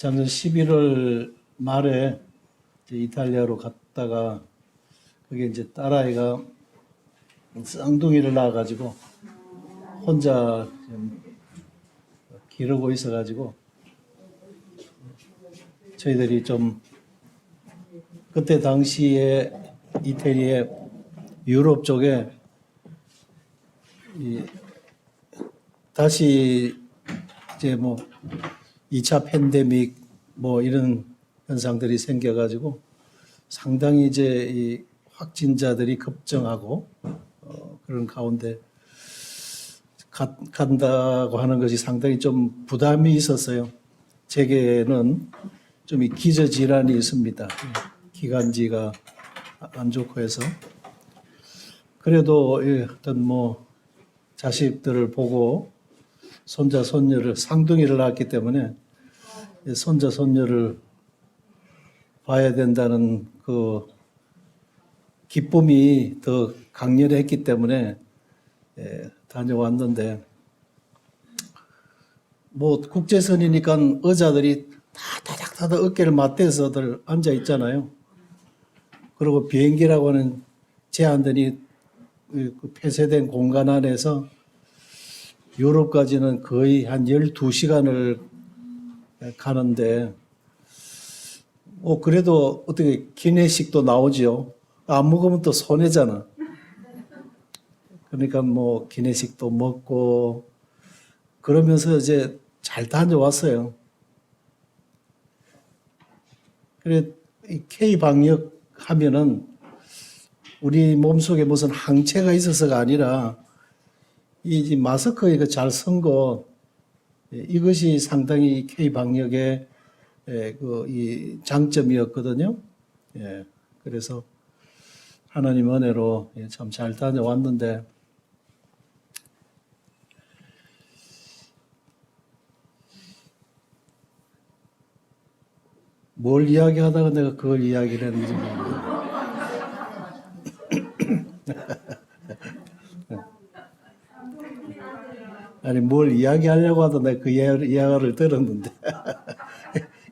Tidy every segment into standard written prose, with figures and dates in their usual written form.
작년 11월 말에 이제 이탈리아로 갔다가 그게 이제 딸아이가 쌍둥이를 낳아가지고 혼자 좀 기르고 있어가지고 저희들이 좀 그때 당시에 이태리의 유럽 쪽에 다시 이제 뭐 2차 팬데믹 뭐 이런 현상들이 생겨가지고 상당히 이제 이 확진자들이 급증하고 그런 가운데 간다고 하는 것이 상당히 좀 부담이 있었어요. 제게는 좀 이 기저질환이 있습니다. 기관지가 안 좋고 해서. 그래도 어떤 뭐 자식들을 보고 손자 손녀를 쌍둥이를 낳았기 때문에 손자 손녀를 봐야 된다는 그 기쁨이 더 강렬했기 때문에 다녀왔는데 뭐 국제선이니까 의자들이 다닥다닥 어깨를 맞대서들 앉아 있잖아요. 그리고 비행기라고 하는 제한들이 그 폐쇄된 공간 안에서 유럽까지는 거의 한 12시간을 가는데 그래도 어떻게 기내식도 나오죠. 안 먹으면 또 손해잖아. 그러니까 뭐 기내식도 먹고 그러면서 이제 잘 다녀왔어요. 그래 K 방역 하면은 우리 몸속에 무슨 항체가 있어서가 아니라 이 마스크 이거 잘 쓴 거 이것이 상당히 K 방역의 이 장점이었거든요. 예, 그래서 하나님 은혜로 참 잘 다녀왔는데 뭘 이야기하다가 내가 그걸 이야기를 했는지 모르겠네. 아니 뭘 이야기하려고 하다 내가 그 이야기를 들었는데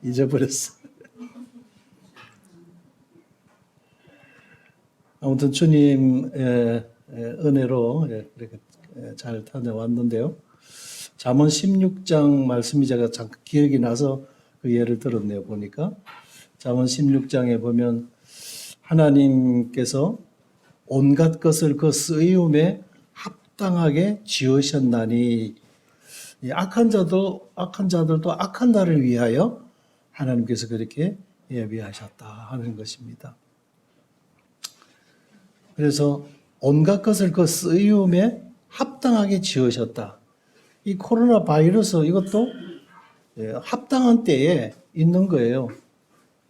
잊어버렸어. 아무튼 주님의 은혜로 이렇게 잘 다녀왔는데요. 잠언 16장 말씀이 제가 잠깐 기억이 나서 그 예를 들었네요. 보니까 잠언 16장에 보면 하나님께서 온갖 것을 그 쓰임에 합당하게 지으셨나니 악한 자들도 악한 날을 위하여 하나님께서 그렇게 예비하셨다 하는 것입니다. 그래서 온갖 것을 그 쓰임에 합당하게 지으셨다. 이 코로나 바이러스 이것도 합당한 때에 있는 거예요.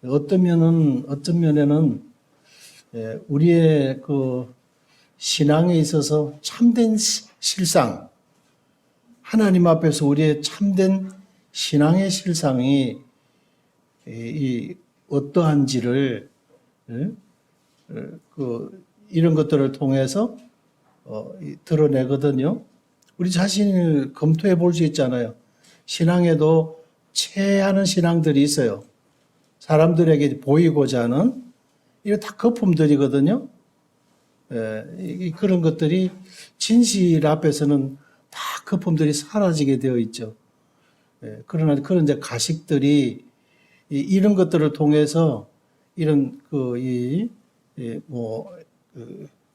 어떤 면에는 우리의 그 신앙에 있어서 참된 실상, 하나님 앞에서 우리의 참된 신앙의 실상이 이 어떠한지를 이런 것들을 통해서 드러내거든요. 우리 자신을 검토해 볼 수 있잖아요. 신앙에도 체하는 신앙들이 있어요. 사람들에게 보이고자 하는 이거 다 거품들이거든요. 그런 것들이 진실 앞에서는 다 거품들이 사라지게 되어 있죠. 그러나 그런 이제 가식들이 이런 것들을 통해서 이런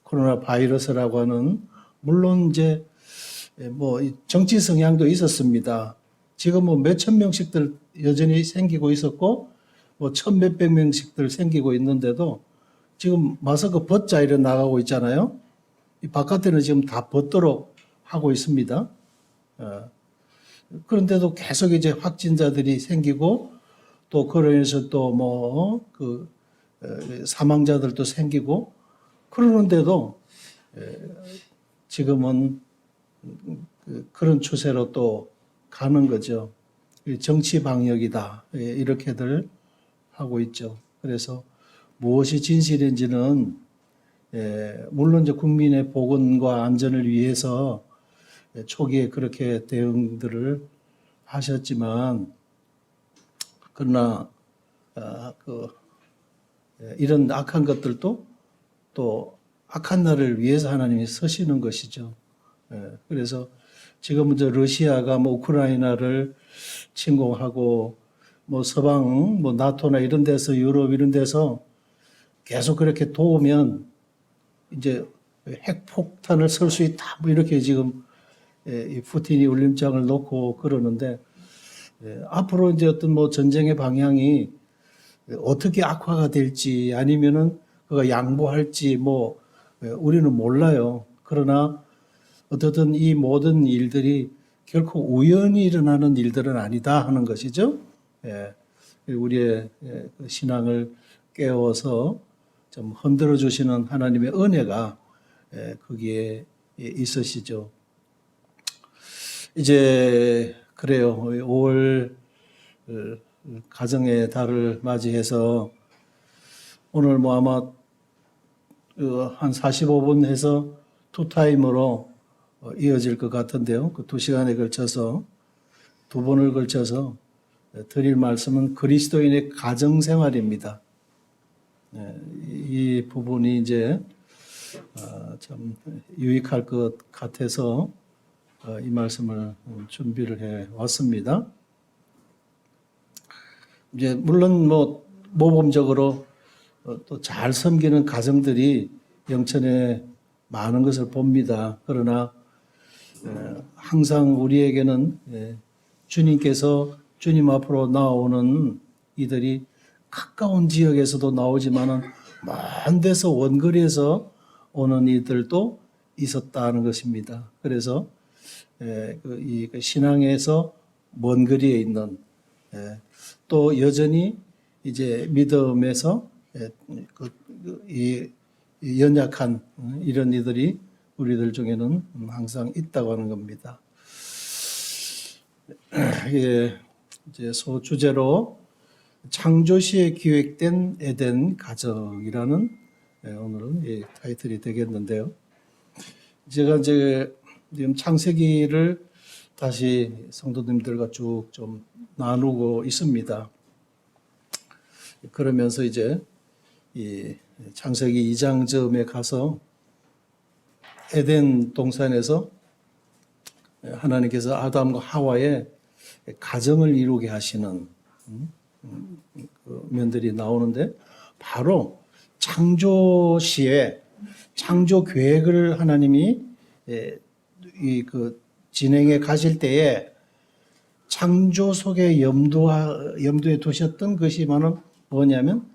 코로나 바이러스라고 하는 물론 이제 뭐 정치 성향도 있었습니다. 지금 뭐 몇천 명씩들 여전히 생기고 있었고 뭐 천 몇백 명씩들 생기고 있는데도 지금 마스크 벗자 이래 나가고 있잖아요. 이 바깥에는 지금 다 벗도록 하고 있습니다. 그런데도 계속 이제 확진자들이 생기고 또 그러면서 또 뭐 사망자들도 생기고 그러는데도 지금은 그런 추세로 또 가는 거죠. 정치 방역이다 이렇게들 하고 있죠. 그래서 무엇이 진실인지는 물론 이제 국민의 보건과 안전을 위해서 초기에 그렇게 대응들을 하셨지만 그러나 이런 악한 것들도 또 악한 날을 위해서 하나님이 서시는 것이죠. 그래서 지금 이제 러시아가 뭐 우크라이나를 침공하고 뭐 서방 뭐 나토나 이런 데서 유럽 이런 데서 계속 그렇게 도우면 이제 핵폭탄을 쏠 수 있다 뭐 이렇게 지금 이 푸틴이 울림장을 놓고 그러는데 앞으로 이제 어떤 뭐 전쟁의 방향이 어떻게 악화가 될지 아니면은 그가 양보할지 뭐 우리는 몰라요. 그러나 어떻든 이 모든 일들이 결코 우연히 일어나는 일들은 아니다 하는 것이죠. 우리의 신앙을 깨워서 좀 흔들어 주시는 하나님의 은혜가 거기에 있으시죠. 이제 그래요. 5월 가정의 달을 맞이해서 오늘 뭐 아마 한 45분 해서 투타임으로 이어질 것 같은데요. 그 2시간에 걸쳐서 2번을 걸쳐서 드릴 말씀은 그리스도인의 가정생활입니다. 이 부분이 이제 참 유익할 것 같아서 이 말씀을 준비를 해 왔습니다. 이제 물론 뭐 모범적으로 또 잘 섬기는 가정들이 영천에 많은 것을 봅니다. 그러나 항상 우리에게는 주님께서 주님 앞으로 나오는 이들이 가까운 지역에서도 나오지만은 먼 데서 원거리에서 오는 이들도 있었다는 것입니다. 그래서 이 신앙에서 먼 거리에 있는 또 여전히 이제 믿음에서 이 연약한 이런 이들이 우리들 중에는 항상 있다고 하는 겁니다. 이제 소주제로 창조시에 기획된 에덴 가정이라는 오늘은 타이틀이 되겠는데요. 제가 이제 지금 창세기를 다시 성도님들과 쭉 좀 나누고 있습니다. 그러면서 이제 이 창세기 2장쯤에 가서 에덴 동산에서 하나님께서 아담과 하와의 가정을 이루게 하시는 그 면들이 나오는데 바로 창조 시에 창조 계획을 하나님이 진행해 가실 때에 창조 속에 염두에 두셨던 것이만은 뭐냐면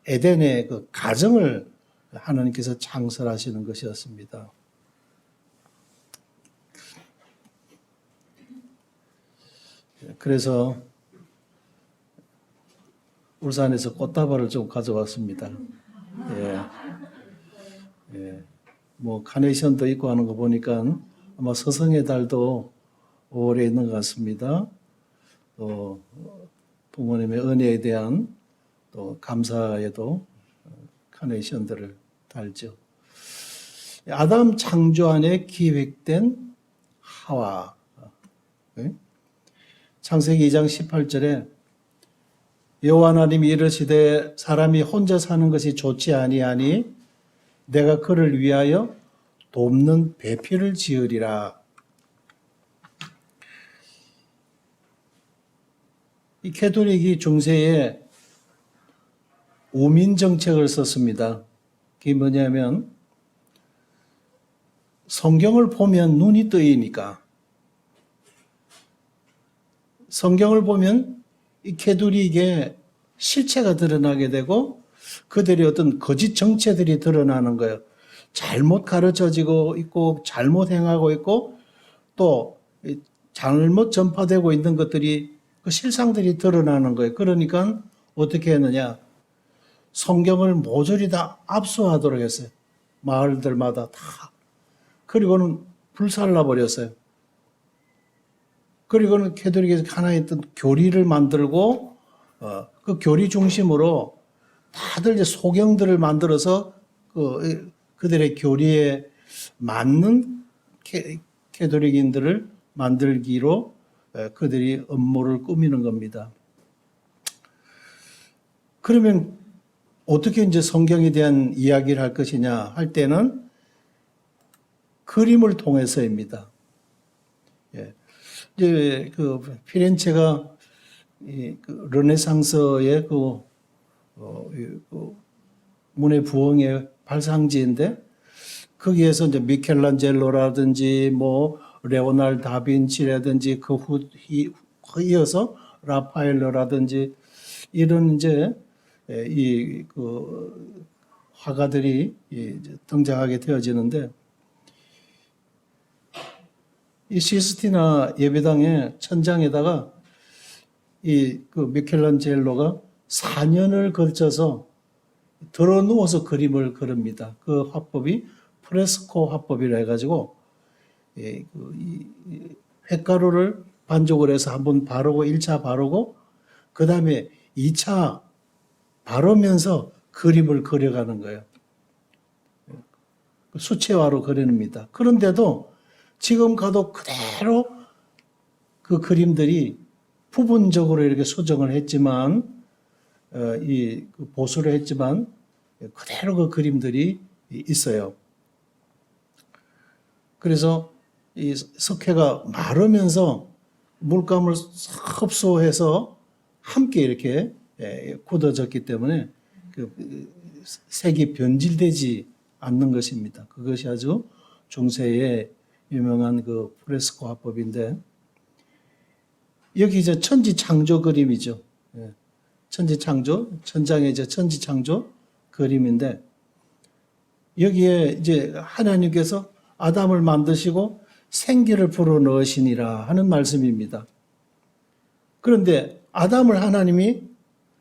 에덴의 그 가정을 하나님께서 창설하시는 것이었습니다. 그래서 울산에서 꽃다발을 좀 가져왔습니다. 뭐 카네이션도 있고 하는 거 보니까 아마 서성의 달도 5월에 있는 것 같습니다. 또 부모님의 은혜에 대한 또 감사에도 카네이션들을 달죠. 아담 창조 안에 기획된 하와. 창세기 2장 18절에 여호와 하나님이 이르시되 사람이 혼자 사는 것이 좋지 아니하니 내가 그를 위하여 돕는 배필을 지으리라. 이 캐톨릭이 중세에 우민 정책을 썼습니다. 그게 뭐냐면 성경을 보면 눈이 뜨이니까 성경을 보면 이 캐톨릭의 실체가 드러나게 되고 그들의 어떤 거짓 정체들이 드러나는 거예요. 잘못 가르쳐지고 있고 잘못 행하고 있고 또 잘못 전파되고 있는 것들이 그 실상들이 드러나는 거예요. 그러니까 어떻게 했느냐? 성경을 모조리 다 압수하도록 했어요. 마을들마다 다. 그리고는 불살라 버렸어요. 그리고는 캐톨릭에서 하나의 어떤 교리를 만들고 그 교리 중심으로 다들 이제 소경들을 만들어서 그들의 교리에 맞는 캐톨릭인들을 만들기로 그들이 음모를 꾸미는 겁니다. 그러면 어떻게 이제 성경에 대한 이야기를 할 것이냐 할 때는 그림을 통해서입니다. 예. 이제 그 피렌체가 그 르네상스의 그 문의 부흥의 발상지인데 거기에서 이제 미켈란젤로라든지 뭐 레오나르도 다빈치라든지 그 후 이어서 라파엘로라든지 이런 이제 그 화가들이 등장하게 되어지는데 이 시스티나 예배당의 천장에다가 그 미켈란젤로가 4년을 걸쳐서 들어 누워서 그림을 그립니다. 그 화법이 프레스코 화법이라 해가지고 횟가루를 반죽을 해서 한번 바르고 1차 바르고 그 다음에 2차 바르면서 그림을 그려가는 거예요. 수채화로 그립니다. 그런데도 지금 가도 그대로 그 그림들이 부분적으로 이렇게 수정을 했지만 보수를 했지만 그대로 그 그림들이 있어요. 그래서 이 석회가 마르면서 물감을 흡수해서 함께 이렇게 굳어졌기 때문에 그 색이 변질되지 않는 것입니다. 그것이 아주 중세의 유명한 그 프레스코 화법인데 여기 이제 천지창조 그림이죠. 천지창조, 천장에 이제 천지창조 그림인데 여기에 이제 하나님께서 아담을 만드시고 생기를 불어넣으시니라 하는 말씀입니다. 그런데 아담을 하나님이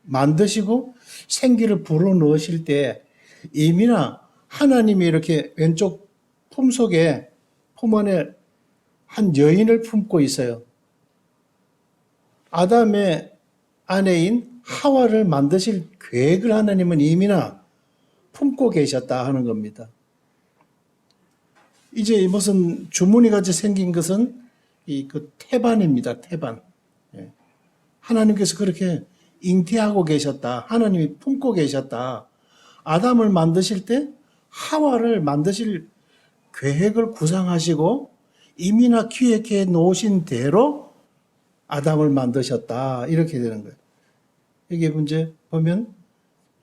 만드시고 생기를 불어넣으실 때 이미나 하나님이 이렇게 왼쪽 품 안에 한 여인을 품고 있어요. 아담의 아내인 하와를 만드실 계획을 하나님은 이미나 품고 계셨다 하는 겁니다. 이제 무슨 주머니 같이 생긴 것은 그 태반입니다. 태반. 하나님께서 그렇게 잉태하고 계셨다. 하나님이 품고 계셨다. 아담을 만드실 때 하와를 만드실 계획을 구상하시고 이미나 기획해 놓으신 대로 아담을 만드셨다. 이렇게 되는 거예요. 여기 문제 보면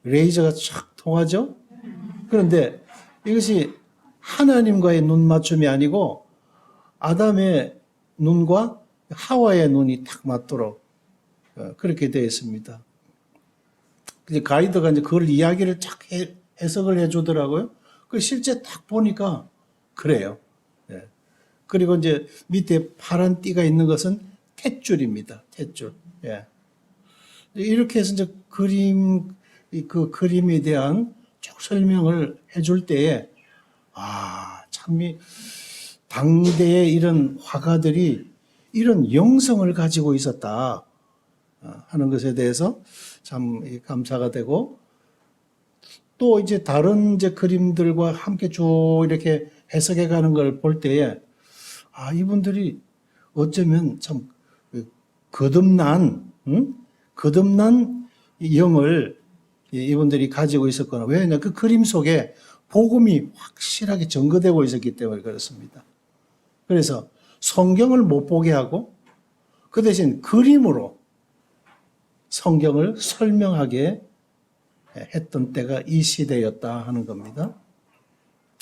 레이저가 쫙 통하죠? 그런데 이것이 하나님과의 눈 맞춤이 아니고 아담의 눈과 하와의 눈이 딱 맞도록 그렇게 되어 있습니다. 가이드가 이제 그걸 이야기를 쫙 해석을 해주더라고요. 그 실제 딱 보니까 그래요. 그리고 이제 밑에 파란 띠가 있는 것은 탯줄입니다. 탯줄. 이렇게 해서 이제 그 그림에 대한 쭉 설명을 해줄 때에 참 당대의 이런 화가들이 이런 영성을 가지고 있었다 하는 것에 대해서 참 감사가 되고 또 이제 다른 이제 그림들과 함께 쭉 이렇게 해석해 가는 걸 볼 때에 이분들이 어쩌면 참 거듭난 영을 이분들이 가지고 있었거나 왜냐 그 그림 속에 복음이 확실하게 증거되고 있었기 때문에 그렇습니다. 그래서 성경을 못 보게 하고 그 대신 그림으로 성경을 설명하게 했던 때가 이 시대였다 하는 겁니다.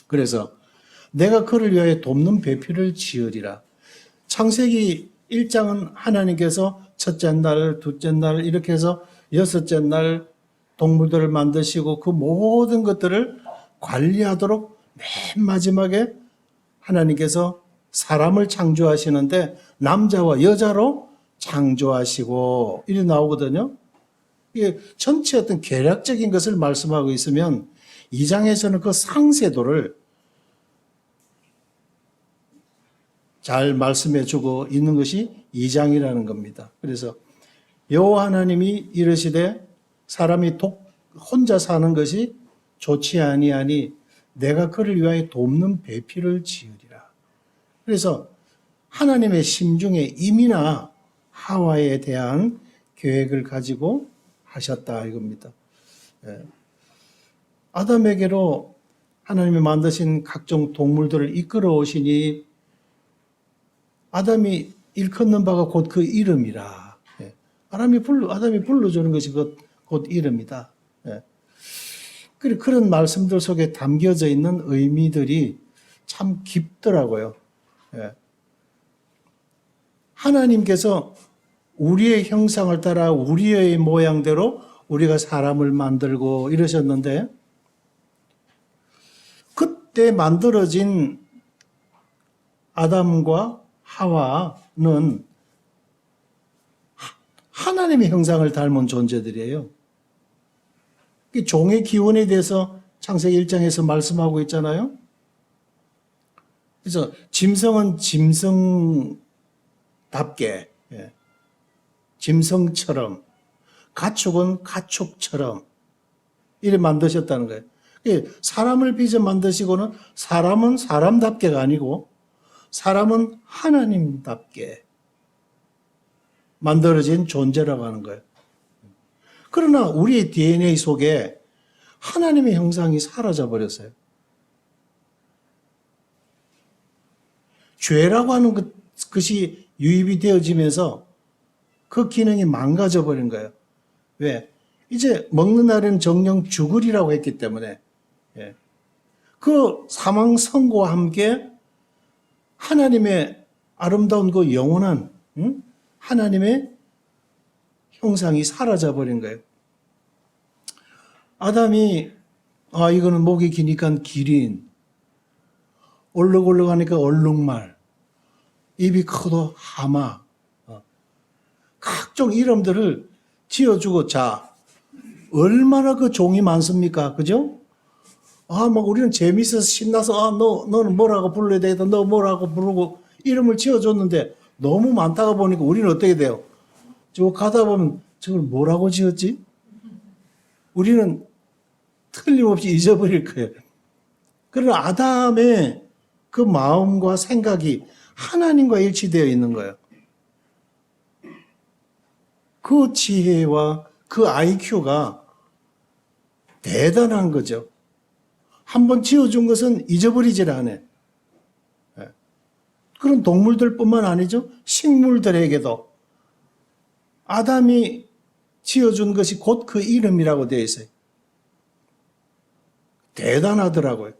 그래서 내가 그를 위하여 돕는 배필을 지으리라. 창세기 1장은 하나님께서 첫째 날, 둘째 날 이렇게 해서 여섯째 날 동물들을 만드시고 그 모든 것들을 관리하도록 맨 마지막에 하나님께서 사람을 창조하시는데 남자와 여자로 창조하시고 이렇게 나오거든요. 이게 전체 어떤 계략적인 것을 말씀하고 있으면 2장에서는 그 상세도를 잘 말씀해 주고 있는 것이 2장이라는 겁니다. 그래서 여호와 하나님이 이르시되 사람이 혼자 사는 것이 좋지 아니하니 내가 그를 위하여 돕는 배필을 지으리라. 그래서 하나님의 심중에 이미나 하와에 대한 계획을 가지고 하셨다 이겁니다. 예. 아담에게로 하나님이 만드신 각종 동물들을 이끌어 오시니 아담이 일컫는 바가 곧 그 이름이라. 예. 아담이 불러주는 것이 곧 이름이다. 예. 그런 말씀들 속에 담겨져 있는 의미들이 참 깊더라고요. 예. 하나님께서 우리의 형상을 따라 우리의 모양대로 우리가 사람을 만들고 이러셨는데, 그때 만들어진 아담과 하와는 하나님의 형상을 닮은 존재들이에요. 종의 기원에 대해서 창세기 1장에서 말씀하고 있잖아요. 그래서 짐승은 짐승답게, 짐승처럼, 가축은 가축처럼 이렇게 만드셨다는 거예요. 사람을 빚어 만드시고는 사람은 사람답게가 아니고 사람은 하나님답게 만들어진 존재라고 하는 거예요. 그러나 우리의 DNA 속에 하나님의 형상이 사라져 버렸어요. 죄라고 하는 것이 유입이 되어지면서 그 기능이 망가져 버린 거예요. 왜? 이제 먹는 날에는 정령 죽으리라고 했기 때문에, 그 사망 선고와 함께 하나님의 아름다운 그 영원한 하나님의 형상이 사라져 버린 거예요. 아담이 이거는 목이 기니까 기린, 얼룩얼룩하니까 얼룩말, 입이 크도 하마, 각종 이름들을 지어주고, 자, 얼마나 그 종이 많습니까? 그죠? 막 우리는 재밌어서 신나서, 너는 뭐라고 불러야 되겠다, 너 뭐라고 부르고 이름을 지어줬는데 너무 많다가 보니까 우리는 어떻게 돼요? 저 가다 보면 저걸 뭐라고 지었지? 우리는 틀림없이 잊어버릴 거예요. 그러나 아담의 그 마음과 생각이 하나님과 일치되어 있는 거예요. 그 지혜와 그 IQ가 대단한 거죠. 한번 지어준 것은 잊어버리질 않아요. 그런 동물들뿐만 아니죠. 식물들에게도 아담이 지어준 것이 곧 그 이름이라고 되어 있어요. 대단하더라고요.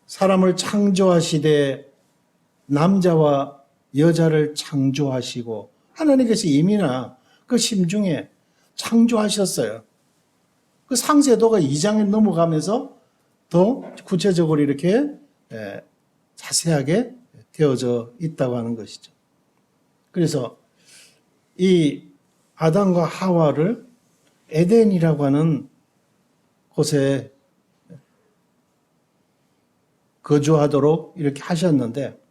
사람을 창조하시되 남자와 여자를 창조하시고 하나님께서 이미나 그 심중에 창조하셨어요. 그 상세도가 2장에 넘어가면서 더 구체적으로 이렇게 자세하게 되어져 있다고 하는 것이죠. 그래서 이 아담과 하와를 에덴이라고 하는 곳에 거주하도록 이렇게 하셨는데,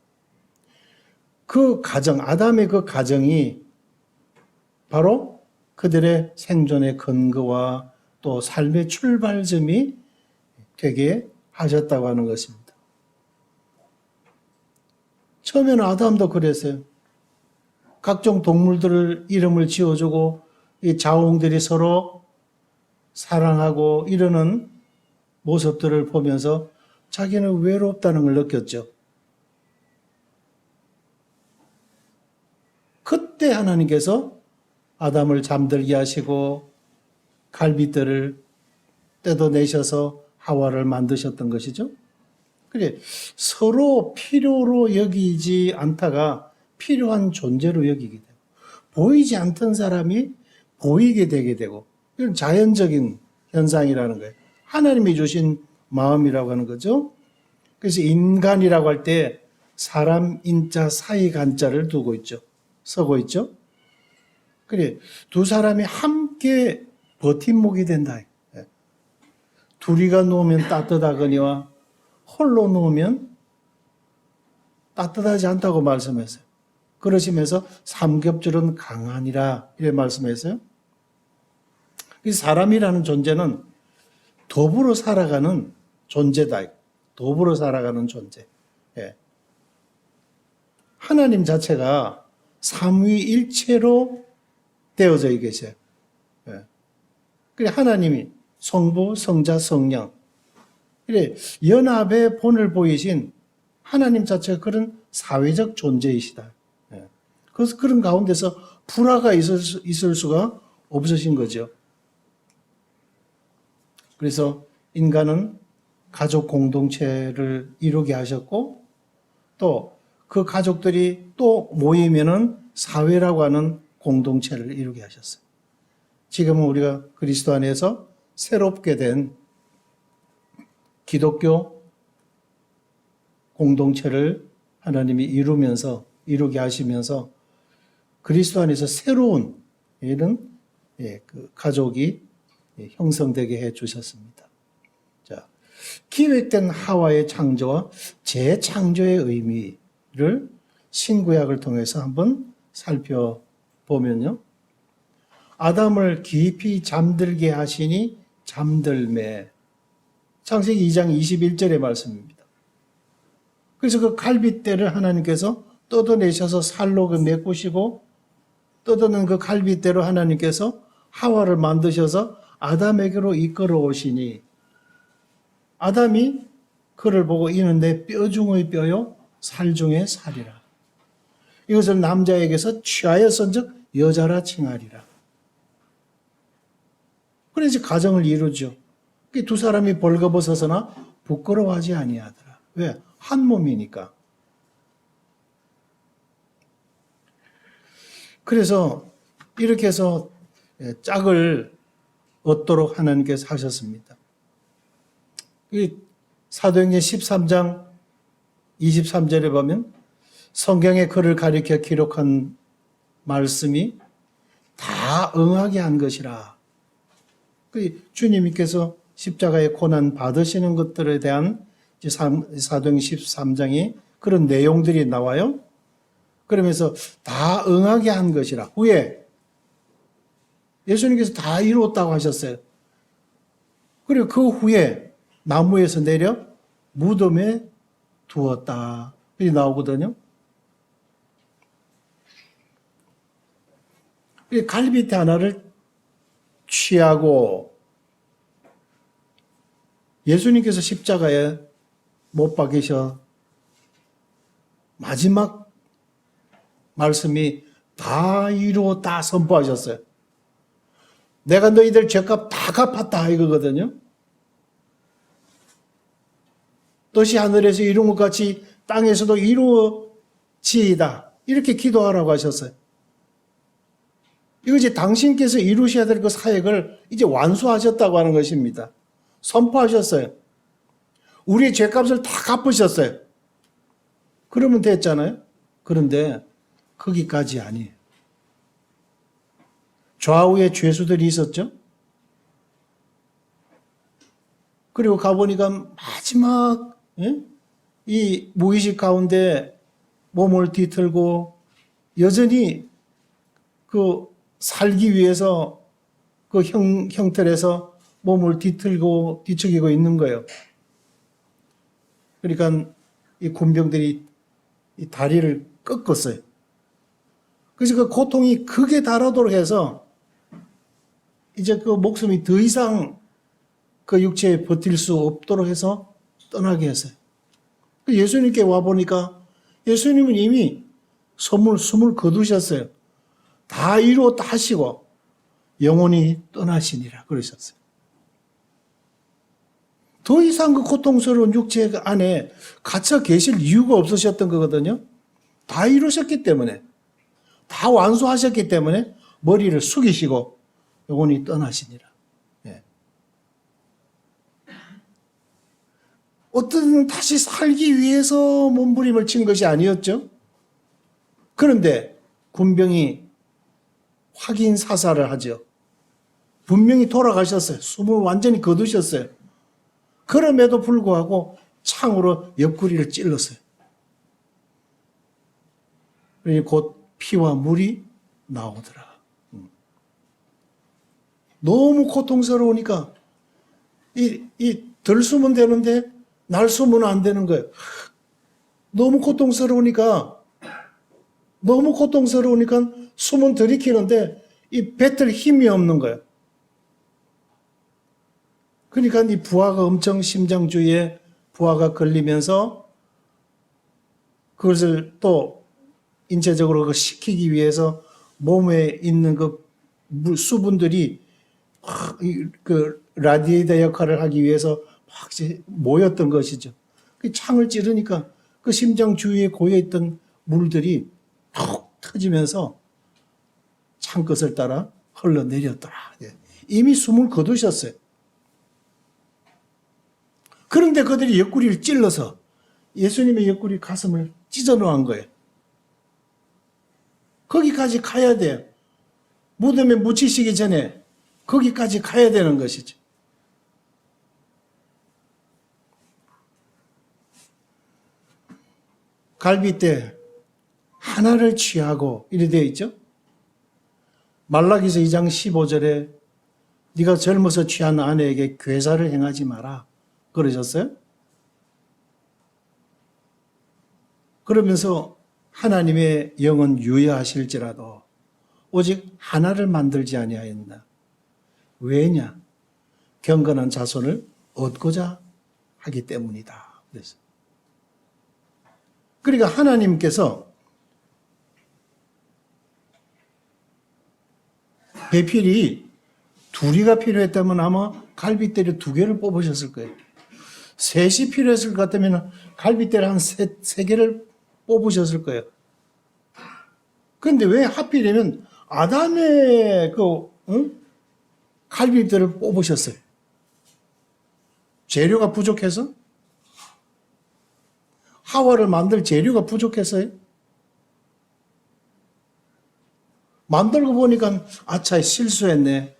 그 가정, 아담의 그 가정이 바로 그들의 생존의 근거와 또 삶의 출발점이 되게 하셨다고 하는 것입니다. 처음에는 아담도 그랬어요. 각종 동물들을 이름을 지어주고 이 자웅들이 서로 사랑하고 이러는 모습들을 보면서 자기는 외롭다는 걸 느꼈죠. 그때 하나님께서 아담을 잠들게 하시고 갈빗들을 떼어내셔서 하와를 만드셨던 것이죠. 그래, 서로 필요로 여기지 않다가 필요한 존재로 여기게 되고, 보이지 않던 사람이 보이게 되게 되고, 이건 자연적인 현상이라는 거예요. 하나님이 주신 마음이라고 하는 거죠. 그래서 인간이라고 할 때 사람 인자 사이 간자를 두고 있죠. 서고 있죠. 그래, 두 사람이 함께 버팀목이 된다. 둘이가 누우면 따뜻하거니와 홀로 누우면 따뜻하지 않다고 말씀했어요. 그러시면서 삼겹줄은 강하니라 이렇게 말씀했어요. 사람이라는 존재는 더불어 살아가는 존재다. 더불어 살아가는 존재. 하나님 자체가 삼위일체로 되어져 계세요. 예. 그래 하나님이 성부, 성자, 성령 그래 연합의 본을 보이신 하나님 자체가 그런 사회적 존재이시다. 예. 그래서 그런 가운데서 불화가 있을 수가 없으신 거죠. 그래서 인간은 가족 공동체를 이루게 하셨고 또 그 가족들이 또 모이면은 사회라고 하는 공동체를 이루게 하셨어요. 지금은 우리가 그리스도 안에서 새롭게 된 기독교 공동체를 하나님이 이루게 하시면서 그리스도 안에서 새로운 이런 그 가족이 형성되게 해 주셨습니다. 자, 기획된 하와의 창조와 재창조의 의미를 신구약을 통해서 한번 살펴보면요. 아담을 깊이 잠들게 하시니 잠들매. 창세기 2장 21절의 말씀입니다. 그래서 그 갈빗대를 하나님께서 뜯어내셔서 살로 메꾸시고 뜯어낸 그 갈빗대로 하나님께서 하와를 만드셔서 아담에게로 이끌어 오시니 아담이 그를 보고 이는 내 뼈 중의 뼈요 살 중의 살이라. 이것을 남자에게서 취하였은즉 여자라 칭하리라. 그래서 가정을 이루죠. 두 사람이 벌거벗어서나 부끄러워하지 아니하더라. 왜? 한 몸이니까. 그래서 이렇게 해서 짝을 얻도록 하나님께서 하셨습니다. 사도행전 13장 23절에 보면 성경에 그를 가리켜 기록한 말씀이 다 응하게 한 것이라. 주님께서 십자가의 고난 받으시는 것들에 대한 사도행전 13장이 그런 내용들이 나와요. 그러면서 다 응하게 한 것이라. 후에 예수님께서 다 이루었다고 하셨어요. 그리고 그 후에 나무에서 내려 무덤에 두었다. 이렇게 나오거든요. 갈빗대 하나를 취하고 예수님께서 십자가에 못 박이셔 마지막 말씀이 다 이루었다 선포하셨어요. 내가 너희들 죄값 다 갚았다 이거거든요. 뜻이 하늘에서 이룬 것 같이 땅에서도 이루어지이다. 이렇게 기도하라고 하셨어요. 이거 이제 당신께서 이루셔야 될 그 사역을 이제 완수하셨다고 하는 것입니다. 선포하셨어요. 우리의 죄값을 다 갚으셨어요. 그러면 됐잖아요. 그런데 거기까지 아니에요. 좌우에 죄수들이 있었죠. 그리고 가보니까 마지막 이 무의식 가운데 몸을 뒤틀고 여전히 그 살기 위해서 그 형틀에서 몸을 뒤척이고 있는 거예요. 그러니까 이 군병들이 이 다리를 꺾었어요. 그래서 그 고통이 극에 달하도록 해서 이제 그 목숨이 더 이상 그 육체에 버틸 수 없도록 해서 떠나게 했어요. 예수님께 와보니까 예수님은 이미 숨을 거두셨어요. 다 이루었다 하시고 영원히 떠나시니라 그러셨어요. 더 이상 그 고통스러운 육체 안에 갇혀 계실 이유가 없으셨던 거거든요. 다 이루셨기 때문에, 다 완수하셨기 때문에 머리를 숙이시고 영원히 떠나시니라. 예. 어떤 다시 살기 위해서 몸부림을 친 것이 아니었죠. 그런데 군병이 확인 사살을 하죠. 분명히 돌아가셨어요. 숨을 완전히 거두셨어요. 그럼에도 불구하고 창으로 옆구리를 찔렀어요. 곧 피와 물이 나오더라. 너무 고통스러우니까 덜 숨으면 되는데 날 숨으면 안 되는 거예요. 너무 고통스러우니까 숨은 들이키는데 이 뱉을 힘이 없는 거예요. 그러니까 이 부하가 엄청 심장 주위에 부하가 걸리면서 그것을 또 인체적으로 식히기 위해서 몸에 있는 그 수분들이 그 라디에이터 역할을 하기 위해서 막 모였던 것이죠. 그 창을 찌르니까 그 심장 주위에 고여있던 물들이 툭 터지면서 창끝을 따라 흘러내렸더라. 이미 숨을 거두셨어요. 그런데 그들이 옆구리를 찔러서 예수님의 옆구리 가슴을 찢어 놓은 거예요. 거기까지 가야 돼요. 무덤에 묻히시기 전에 거기까지 가야 되는 것이죠. 갈빗대 하나를 취하고 이래 되어 있죠. 말라기서 2장 15절에 네가 젊어서 취한 아내에게 괴사를 행하지 마라 그러셨어요. 그러면서 하나님의 영은 유효하실지라도 오직 하나를 만들지 아니하였나. 왜냐? 경건한 자손을 얻고자 하기 때문이다. 그래서. 그러니까 하나님께서 배필이 둘이가 필요했다면 아마 갈빗대를 2개를 뽑으셨을 거예요. 셋이 필요했을 것 같으면 갈빗대를 한 3개를 뽑으셨을 거예요. 그런데 왜 하필이면 아담의 갈빗대를 뽑으셨어요? 재료가 부족해서? 하와를 만들 재료가 부족했어요? 만들고 보니까 아차 실수했네.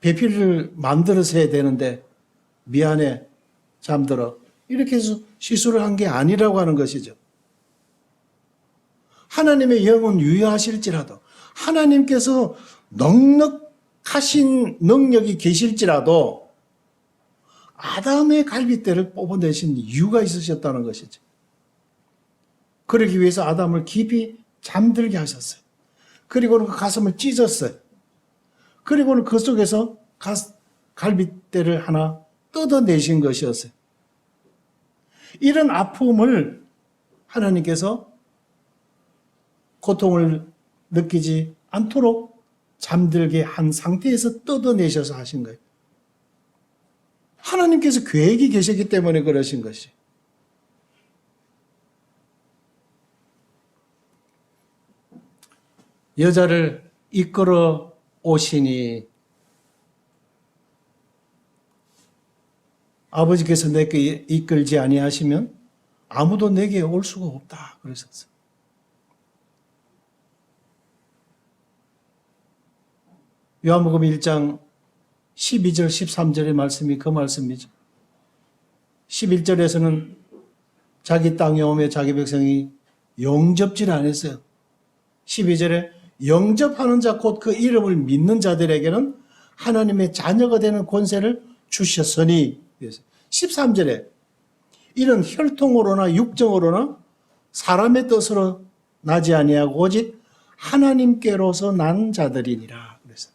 배필을 만들어서 해야 되는데 미안해 잠들어. 이렇게 해서 실수를 한 게 아니라고 하는 것이죠. 하나님의 영은 유효하실지라도 하나님께서 넉넉하신 능력이 계실지라도 아담의 갈빗대를 뽑아내신 이유가 있으셨다는 것이죠. 그러기 위해서 아담을 깊이 잠들게 하셨어요. 그리고는 그 가슴을 찢었어요. 그리고는 그 속에서 갈빗대를 하나 뜯어내신 것이었어요. 이런 아픔을 하나님께서 고통을 느끼지 않도록 잠들게 한 상태에서 뜯어내셔서 하신 거예요. 하나님께서 계획이 계시기 때문에 그러신 것이. 여자를 이끌어 오시니 아버지께서 내게 이끌지 아니하시면 아무도 내게 올 수가 없다 그러셨어요. 요한복음 1장 12절 13절의 말씀이 그 말씀이죠. 11절에서는 자기 땅에 오며 자기 백성이 영접질 안 했어요. 12절에 영접하는 자 곧 그 이름을 믿는 자들에게는 하나님의 자녀가 되는 권세를 주셨으니 13절에 이는 혈통으로나 육정으로나 사람의 뜻으로 나지 아니하고 오직 하나님께로서 난 자들이니라. 그래서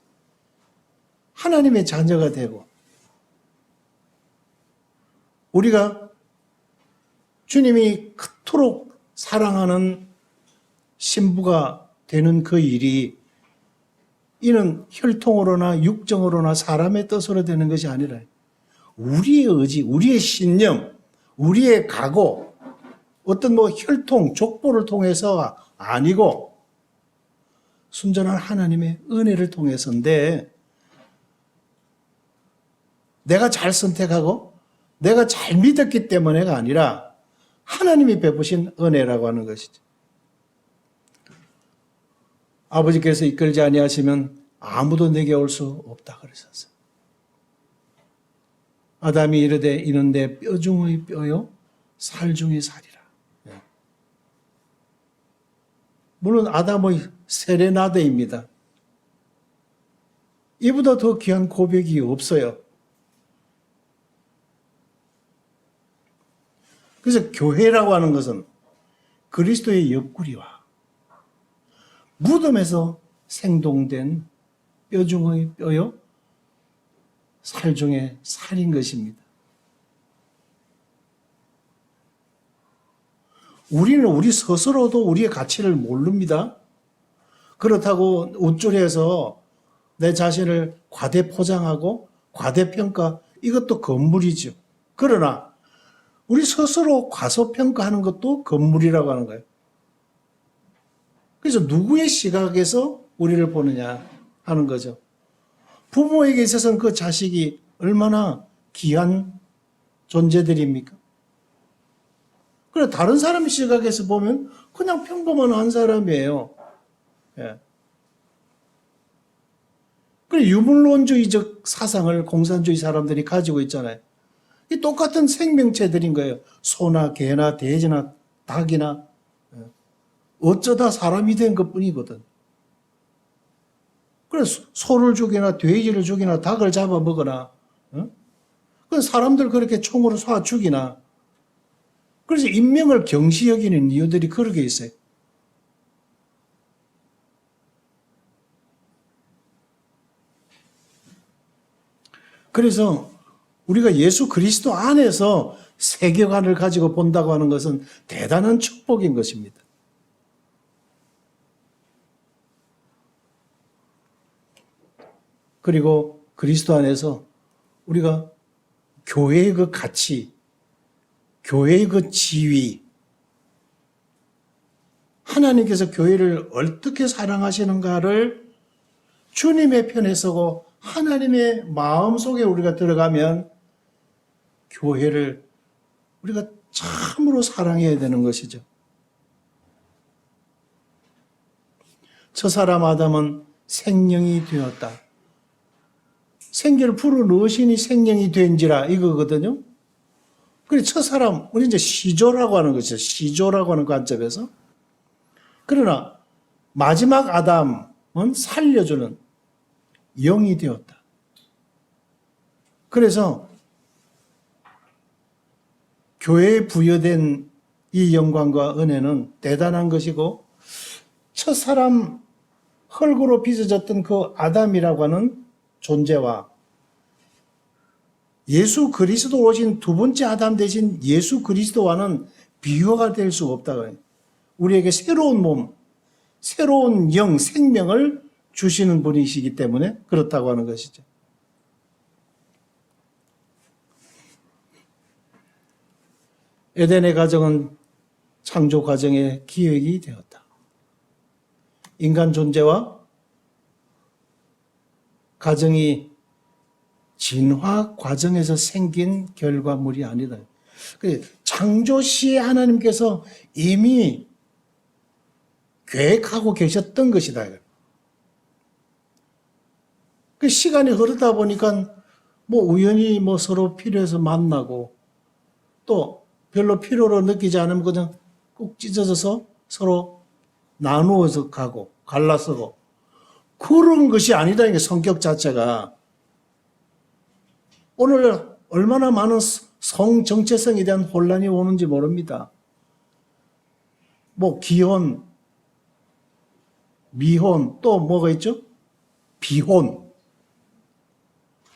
하나님의 자녀가 되고 우리가 주님이 그토록 사랑하는 신부가 되는 그 일이 이는 혈통으로나 육정으로나 사람의 뜻으로 되는 것이 아니라 우리의 의지, 우리의 신념, 우리의 각오, 어떤 혈통, 족보를 통해서가 아니고 순전한 하나님의 은혜를 통해서인데 내가 잘 선택하고 내가 잘 믿었기 때문에가 아니라 하나님이 베푸신 은혜라고 하는 것이죠. 아버지께서 이끌지 아니하시면 아무도 내게 올 수 없다 그러셨어요. 아담이 이르되 이는 내 뼈 중의 뼈요 살 중의 살이라. 물론 아담의 세레나데입니다. 이보다 더 귀한 고백이 없어요. 그래서 교회라고 하는 것은 그리스도의 옆구리와 무덤에서 생동된 뼈 중의 뼈요, 살 중에 살인 것입니다. 우리는 우리 스스로도 우리의 가치를 모릅니다. 그렇다고 우쭐해서 내 자신을 과대 포장하고 과대 평가, 이것도 건물이죠. 그러나 우리 스스로 과소평가하는 것도 건물이라고 하는 거예요. 그래서 누구의 시각에서 우리를 보느냐 하는 거죠. 부모에게 있어서는 그 자식이 얼마나 귀한 존재들입니까? 그래, 다른 사람의 시각에서 보면 그냥 평범한 한 사람이에요. 예. 그래, 유물론주의적 사상을 공산주의 사람들이 가지고 있잖아요. 이 똑같은 생명체들인 거예요. 소나 개나 돼지나 닭이나 어쩌다 사람이 된 것뿐이거든. 그래서 소를 죽이나 돼지를 죽이나 닭을 잡아먹거나, 그 사람들 그렇게 총으로 쏴 죽이나. 그래서 인명을 경시 여기는 이유들이 그렇게 있어요. 그래서 우리가 예수 그리스도 안에서 세계관을 가지고 본다고 하는 것은 대단한 축복인 것입니다. 그리고 그리스도 안에서 우리가 교회의 그 가치, 교회의 그 지위, 하나님께서 교회를 어떻게 사랑하시는가를 주님의 편에 서고 하나님의 마음속에 우리가 들어가면 교회를 우리가 참으로 사랑해야 되는 것이죠. 첫사람 아담은 생명이 되었다. 생기를 불어넣으시니 생명이 된지라 이거거든요. 그래서 첫사람, 우리 이제 시조라고 하는 것이죠. 시조라고 하는 관점에서. 그러나 마지막 아담은 살려주는 영이 되었다. 그래서 교회에 부여된 이 영광과 은혜는 대단한 것이고, 첫사람 흙으로 빚어졌던 그 아담이라고 하는 존재와 예수 그리스도 오신 두 번째 아담 대신 예수 그리스도와는 비교가 될 수가 없다. 우리에게 새로운 몸, 새로운 영, 생명을 주시는 분이시기 때문에 그렇다고 하는 것이죠. 에덴의 가정은 창조 과정의 기획이 되었다. 인간 존재와 가정이 진화 과정에서 생긴 결과물이 아니다. 창조 시에 하나님께서 이미 계획하고 계셨던 것이다. 그 시간이 흐르다 보니까 우연히 서로 필요해서 만나고 또 별로 필요로 느끼지 않으면 그냥 꼭 찢어져서 서로 나누어서 가고 갈라서고 그런 것이 아니다. 이게 성격 자체가. 오늘 얼마나 많은 성 정체성에 대한 혼란이 오는지 모릅니다. 기혼, 미혼, 또 뭐가 있죠? 비혼.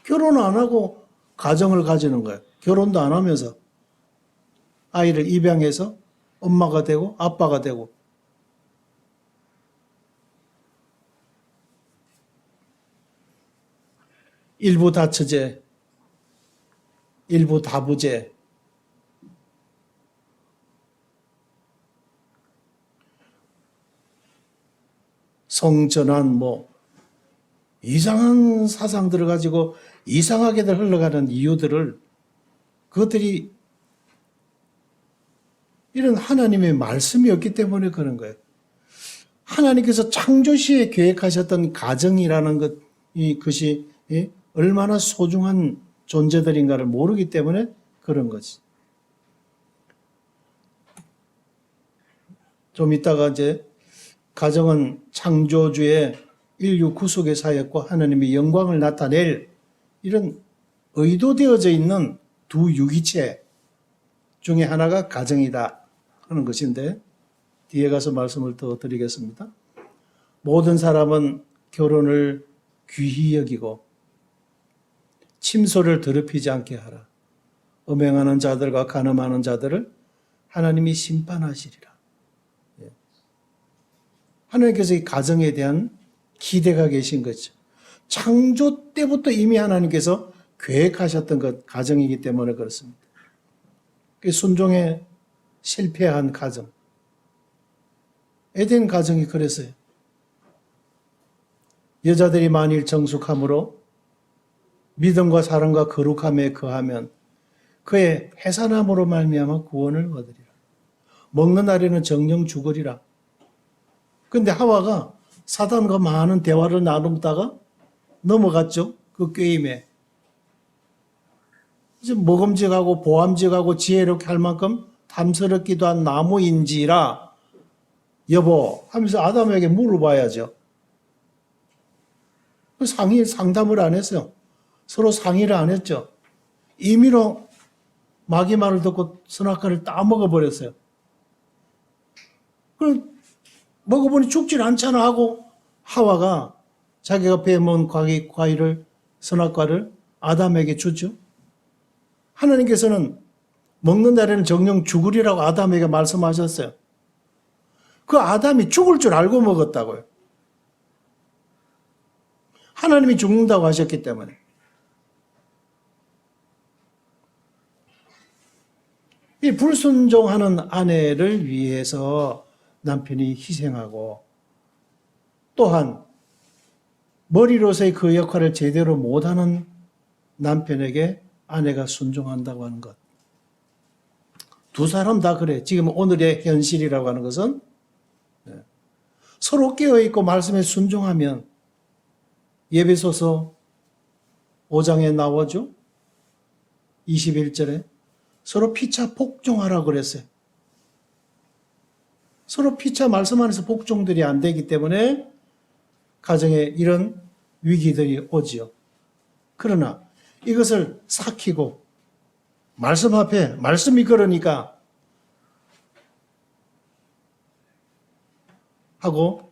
결혼 안 하고 가정을 가지는 거예요. 결혼도 안 하면서 아이를 입양해서 엄마가 되고 아빠가 되고. 일부 다처제, 일부 다부제. 성전환 이상한 사상들을 가지고 이상하게들 흘러가는 이유들을 그것들이 이런 하나님의 말씀이 없기 때문에 그런 거예요. 하나님께서 창조 시에 계획하셨던 가정이라는 것이 얼마나 소중한 존재들인가를 모르기 때문에 그런 거지. 좀 이따가 이제 가정은 창조주의 인류 구속의 사역과 하나님의 영광을 나타낼 이런 의도되어져 있는 두 유기체 중에 하나가 가정이다 하는 것인데 뒤에 가서 말씀을 더 드리겠습니다. 모든 사람은 결혼을 귀히 여기고 침소를 더럽히지 않게 하라. 음행하는 자들과 간음하는 자들을 하나님이 심판하시리라. 하나님께서 이 가정에 대한 기대가 계신 거죠. 창조 때부터 이미 하나님께서 계획하셨던 것, 가정이기 때문에 그렇습니다. 순종에 실패한 가정. 에덴 가정이 그랬어요. 여자들이 만일 정숙함으로 믿음과 사랑과 거룩함에 거하면 그의 해산함으로 말미암아 구원을 얻으리라. 먹는 날에는 정령 죽으리라. 그런데 하와가 사단과 많은 대화를 나누다가 넘어갔죠. 그 꾀임에. 이제 먹음직하고 보암직하고 지혜롭게 할 만큼 탐스럽기도 한 나무인지라 여보 하면서 아담에게 물어봐야죠. 상담을 안 했어요. 서로 상의를 안 했죠. 임의로 마귀 말을 듣고 선악과를 따먹어 버렸어요. 그럼 먹어보니 죽질 않잖아 하고 하와가 자기가 베어먹은 과일을 선악과를 아담에게 주죠. 하나님께서는 먹는 날에는 정령 죽으리라고 아담에게 말씀하셨어요. 그 아담이 죽을 줄 알고 먹었다고요. 하나님이 죽는다고 하셨기 때문에. 이 불순종하는 아내를 위해서 남편이 희생하고 또한 머리로서의 그 역할을 제대로 못하는 남편에게 아내가 순종한다고 하는 것. 두 사람 다 그래. 지금 오늘의 현실이라고 하는 것은 서로 깨어있고 말씀에 순종하면 예배소서 5장에 나오죠. 21절에 서로 피차 복종하라고 그랬어요. 서로 피차 말씀 안에서 복종들이 안 되기 때문에 가정에 이런 위기들이 오지요. 그러나 이것을 삭히고 말씀 앞에 말씀이 그러니까 하고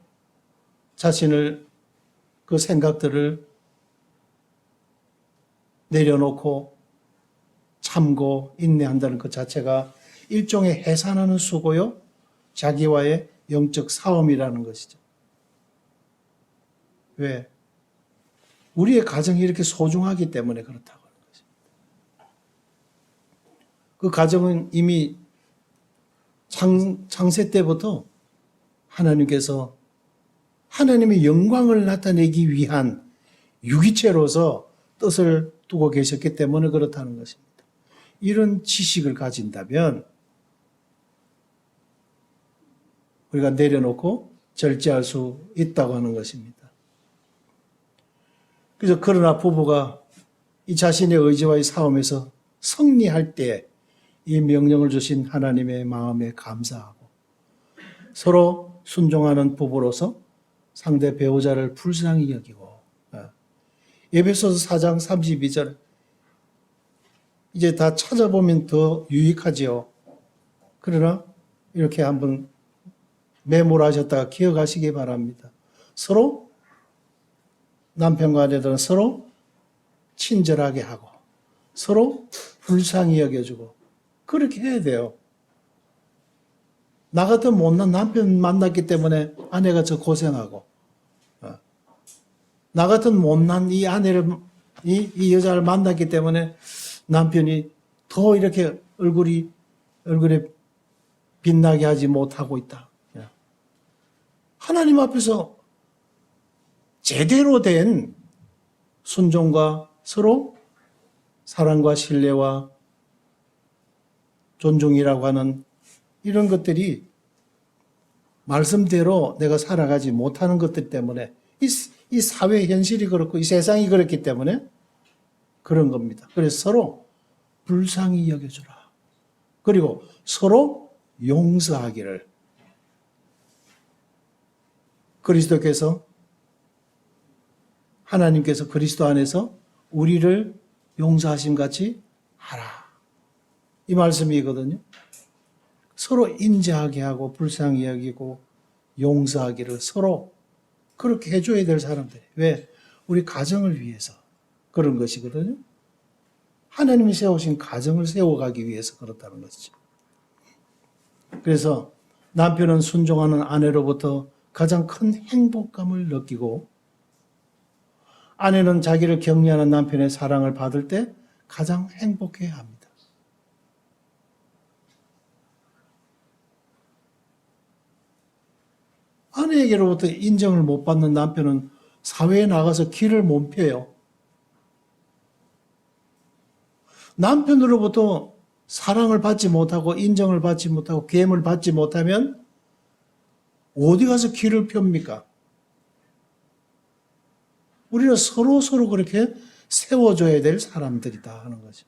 자신을 그 생각들을 내려놓고 참고 인내한다는 것 자체가 일종의 해산하는 수고요. 자기와의 영적 싸움이라는 것이죠. 왜? 우리의 가정이 이렇게 소중하기 때문에 그렇다고 하는 것입니다. 그 가정은 이미 창세 때부터 하나님께서 하나님의 영광을 나타내기 위한 유기체로서 뜻을 두고 계셨기 때문에 그렇다는 것입니다. 이런 지식을 가진다면 우리가 내려놓고 절제할 수 있다고 하는 것입니다. 그래서 그러나 부부가 이 자신의 의지와의 싸움에서 승리할 때 이 명령을 주신 하나님의 마음에 감사하고 서로 순종하는 부부로서 상대 배우자를 불쌍히 여기고 에베소서 4장 32절 이제 다 찾아보면 더 유익하지요. 그러나 이렇게 한번 메모하셨다가 기억하시기 바랍니다. 서로 남편과 아내들은 서로 친절하게 하고 서로 불쌍히 여겨주고 그렇게 해야 돼요. 나 같은 못난 남편 만났기 때문에 아내가 저 고생하고 나 같은 못난 이 아내를 이 여자를 만났기 때문에 남편이 더 이렇게 얼굴에 빛나게 하지 못하고 있다. 하나님 앞에서 제대로 된 순종과 서로 사랑과 신뢰와 존중이라고 하는 이런 것들이 말씀대로 내가 살아가지 못하는 것들 때문에 이 사회 현실이 그렇고 이 세상이 그렇기 때문에 그런 겁니다. 그래서 서로 불쌍히 여겨주라. 그리고 서로 용서하기를 그리스도께서 하나님께서 그리스도 안에서 우리를 용서하심 같이 하라. 이 말씀이거든요. 서로 인자하게 하고 불쌍히 여기고 용서하기를 서로 그렇게 해줘야 될 사람들. 왜? 우리 가정을 위해서 그런 것이거든요. 하나님이 세우신 가정을 세워가기 위해서 그렇다는 것이죠. 그래서 남편은 순종하는 아내로부터 가장 큰 행복감을 느끼고 아내는 자기를 격려하는 남편의 사랑을 받을 때 가장 행복해야 합니다. 아내에게로부터 인정을 못 받는 남편은 사회에 나가서 길을 못 펴요. 남편으로부터 사랑을 받지 못하고 인정을 받지 못하고 계엄을 받지 못하면 어디 가서 길을 펴입니까? 우리는 서로 그렇게 세워줘야 될 사람들이다 하는 거죠.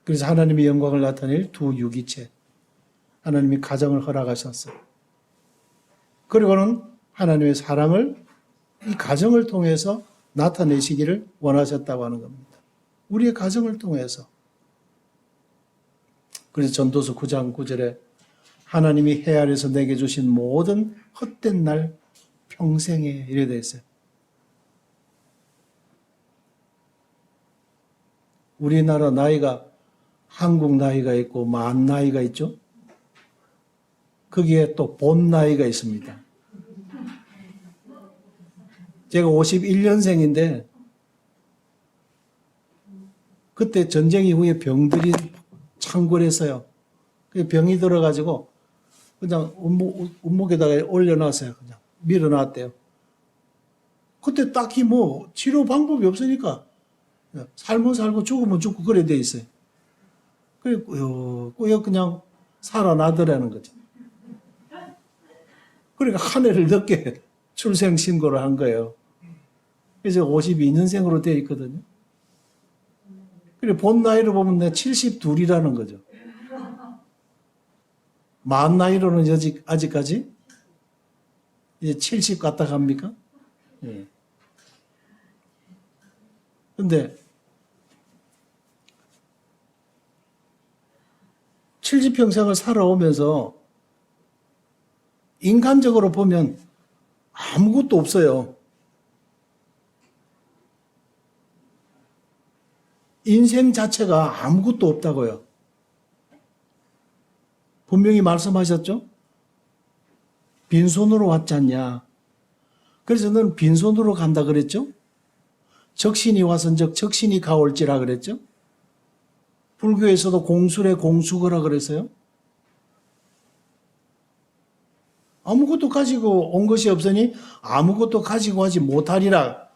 그래서 하나님의 영광을 나타낼 두 유기체, 하나님이 가정을 허락하셨어요. 그리고는 하나님의 사랑을 이 가정을 통해서 나타내시기를 원하셨다고 하는 겁니다. 우리의 가정을 통해서. 그래서 전도서 9장 9절에 하나님이 해 아래서 내게 주신 모든 헛된 날 평생에 이래 되어 있어요. 우리나라 나이가 한국 나이가 있고 만 나이가 있죠. 거기에 또 본 나이가 있습니다. 제가 51년생인데 그때 전쟁 이후에 병들이 창궐했어요. 병이 들어가지고 그냥 운목에다가 올려놨어요. 그냥 밀어놨대요. 그때 딱히 뭐 치료 방법이 없으니까 살면 살고 죽으면 죽고 그래 돼 있어요. 그리고 꾸역 그냥 살아나더라는 거죠. 그러니까 한 해를 늦게 출생 신고를 한 거예요. 그래서 52년생으로 되어 있거든요. 그리고 본 나이로 보면 내가 72이라는 거죠. 만 나이로는 아직까지 이제 70 갔다 갑니까? 예. 근데 70평생을 살아오면서 인간적으로 보면 아무것도 없어요. 인생 자체가 아무것도 없다고요. 분명히 말씀하셨죠? 빈손으로 왔지 않냐. 그래서 너는 빈손으로 간다 그랬죠? 적신이 와선적 적신이 가올지라 그랬죠? 불교에서도 공술의 공수거라 그랬어요. 아무것도 가지고 온 것이 없으니 아무것도 가지고 가지 못하리라.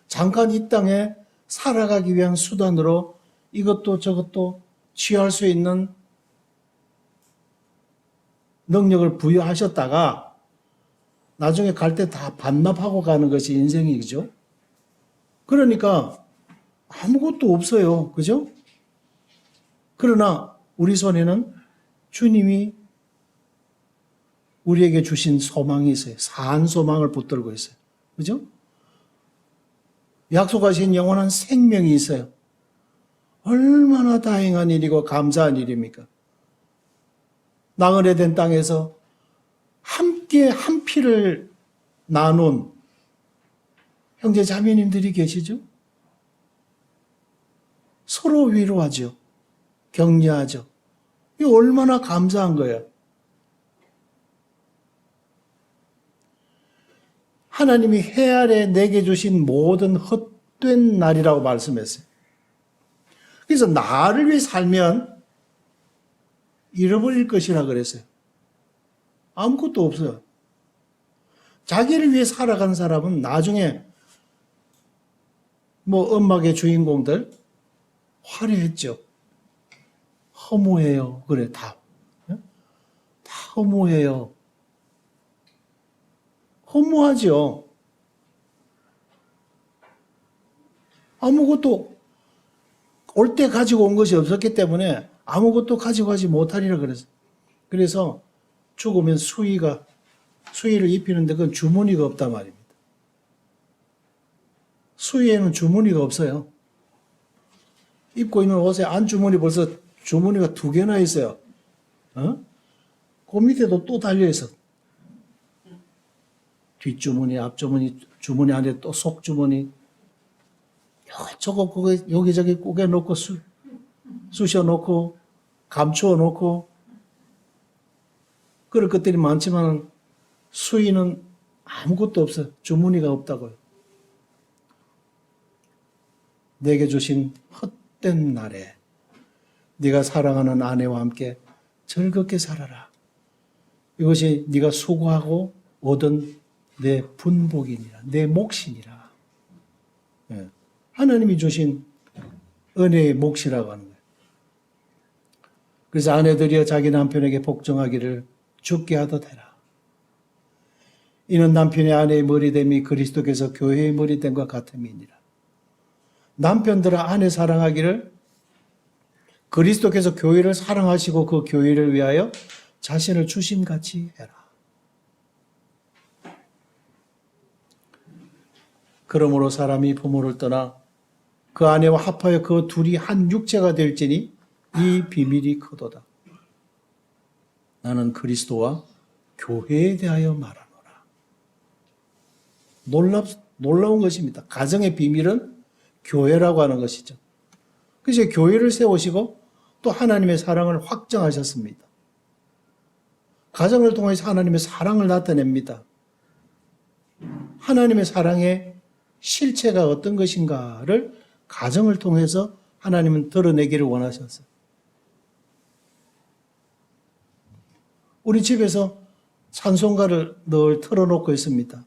잠깐 이 땅에 살아가기 위한 수단으로 이것도 저것도 취할 수 있는 능력을 부여하셨다가 나중에 갈 때 다 반납하고 가는 것이 인생이죠. 그러니까 아무것도 없어요. 그죠? 그러나 우리 손에는 주님이 우리에게 주신 소망이 있어요. 산 소망을 붙들고 있어요. 그죠? 약속하신 영원한 생명이 있어요. 얼마나 다행한 일이고 감사한 일입니까? 나그네 된 땅에서 함께 한 피를 나눈 형제 자매님들이 계시죠? 서로 위로하죠. 격려하죠. 이 얼마나 감사한 거예요. 하나님이 해 아래 내게 주신 모든 헛된 날이라고 말씀했어요. 그래서 나를 위해 살면 잃어버릴 것이라 그랬어요. 아무것도 없어요. 자기를 위해 살아간 사람은 나중에 뭐 음악의 주인공들 화려했죠. 허무해요. 그래, 다 허무해요. 허무하죠. 아무것도 올 때 가지고 온 것이 없었기 때문에 아무것도 가지고 가지 못하리라 그랬어요. 그래서 죽으면 수의를 입히는데 그건 주머니가 없단 말입니다. 수의에는 주머니가 없어요. 입고 있는 옷에 안주머니 벌써 주머니가 2개나 있어요. 그 밑에도 또 달려있어. 뒷주머니, 앞주머니, 주머니 안에 또 속주머니, 저거 그거 여기저기 꾸겨놓고 쑤셔놓고 감추어놓고 그럴 것들이 많지만 수위는 아무것도 없어요. 주머니가 없다고요. 내게 주신 헛된 날에 네가 사랑하는 아내와 함께 즐겁게 살아라. 이것이 네가 수고하고 얻은 내 분복이니라. 내 몫이니라. 예. 하나님이 주신 은혜의 몫이라고 하는 거예요. 그래서 아내들이여 자기 남편에게 복종하기를 죽게 하듯 해라. 이는 남편의 아내의 머리됨이 그리스도께서 교회의 머리됨과 같음이니라. 남편들아 아내 사랑하기를 그리스도께서 교회를 사랑하시고 그 교회를 위하여 자신을 주심같이 해라. 그러므로 사람이 부모를 떠나 그 아내와 합하여 그 둘이 한 육체가 될지니 이 비밀이 크도다. 나는 그리스도와 교회에 대하여 말하노라. 놀라운 것입니다. 가정의 비밀은 교회라고 하는 것이죠. 그래서 교회를 세우시고 또 하나님의 사랑을 확정하셨습니다. 가정을 통해서 하나님의 사랑을 나타냅니다. 하나님의 사랑의 실체가 어떤 것인가를 가정을 통해서 하나님은 드러내기를 원하셨어요. 우리 집에서 찬송가를 늘 틀어놓고 있습니다.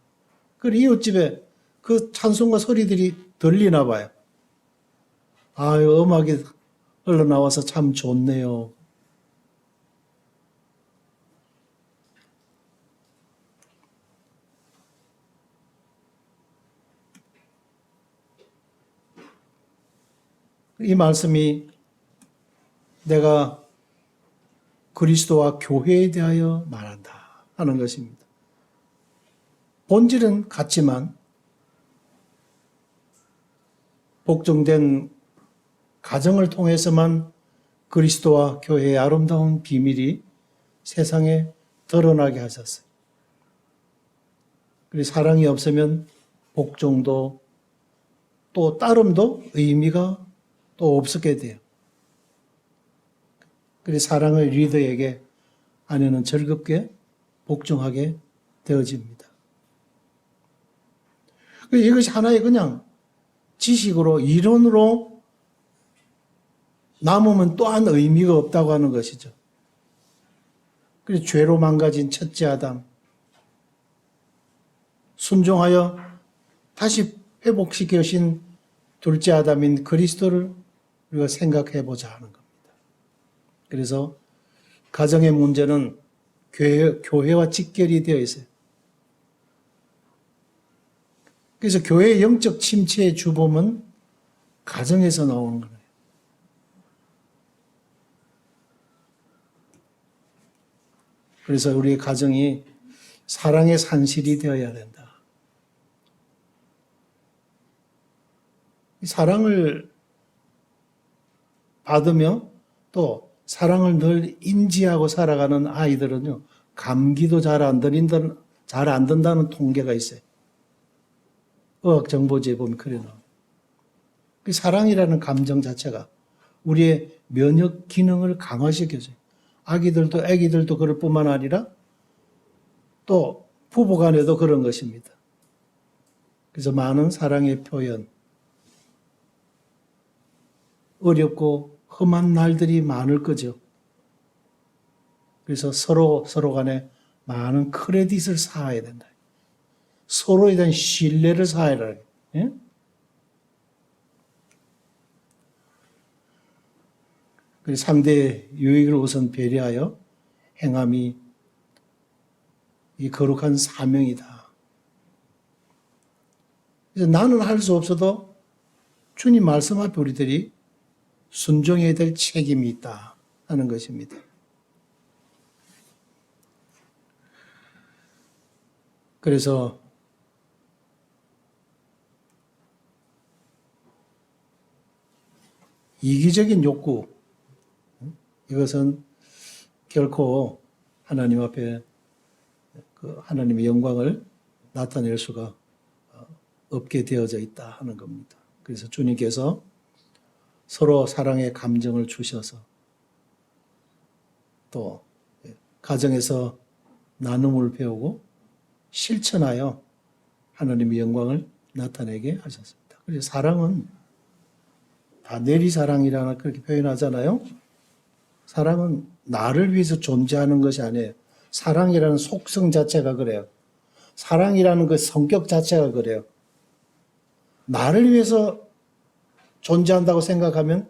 그리고 이웃집에 그 찬송가 소리들이 들리나 봐요. 아유, 음악이 흘러나와서 참 좋네요. 이 말씀이 내가 그리스도와 교회에 대하여 말한다 하는 것입니다. 본질은 같지만 복종된 가정을 통해서만 그리스도와 교회의 아름다운 비밀이 세상에 드러나게 하셨어요. 그리고 사랑이 없으면 복종도 또 따름도 의미가 또 없게 돼요. 그래서 사랑의 리더에게 아내는 즐겁게 복종하게 되어집니다. 이것이 하나의 그냥 지식으로 이론으로 남으면 또한 의미가 없다고 하는 것이죠. 그래서 죄로 망가진 첫째 아담 순종하여 다시 회복시켜신 둘째 아담인 그리스도를 우리가 생각해 보자 하는 겁니다. 그래서 가정의 문제는 교회와 직결이 되어 있어요. 그래서 교회의 영적 침체의 주범은 가정에서 나오는 거예요. 그래서 우리의 가정이 사랑의 산실이 되어야 된다. 사랑을 받으며 또 사랑을 늘 인지하고 살아가는 아이들은요, 감기도 잘 안 든다는 통계가 있어요. 의학정보지에 보면 그래 나와요. 그 사랑이라는 감정 자체가 우리의 면역 기능을 강화시켜줘요. 아기들도 그럴 뿐만 아니라 또 부부 간에도 그런 것입니다. 그래서 많은 사랑의 표현, 어렵고 험한 날들이 많을 거죠. 그래서 서로 간에 많은 크레딧을 쌓아야 된다. 서로에 대한 신뢰를 쌓아야 돼. 예? 그래서 상대의 유익을 우선 배려하여 행함이 이 거룩한 사명이다. 그래서 나는 할 수 없어도 주님 말씀 앞에 우리들이 순종해야 될 책임이 있다 하는 것입니다. 그래서 이기적인 욕구, 이것은 결코 하나님 앞에 그 하나님의 영광을 나타낼 수가 없게 되어져 있다 하는 겁니다. 그래서 주님께서 서로 사랑의 감정을 주셔서 또 가정에서 나눔을 배우고 실천하여 하나님의 영광을 나타내게 하셨습니다. 그래서 사랑은 다 내리사랑이라는 그렇게 표현하잖아요. 사랑은 나를 위해서 존재하는 것이 아니에요. 사랑이라는 속성 자체가 그래요. 사랑이라는 그 성격 자체가 그래요. 나를 위해서 존재한다고 생각하면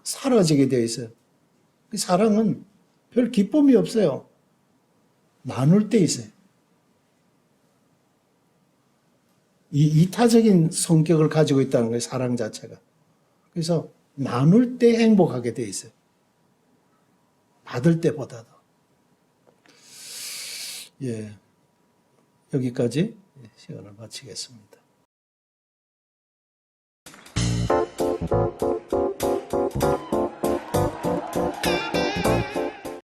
사라지게 되어 있어요. 그 사랑은 별 기쁨이 없어요. 나눌 때 있어요. 이 이타적인 성격을 가지고 있다는 거예요, 사랑 자체가. 그래서 나눌 때 행복하게 되어 있어요. 받을 때보다도. 예. 여기까지 시간을 마치겠습니다.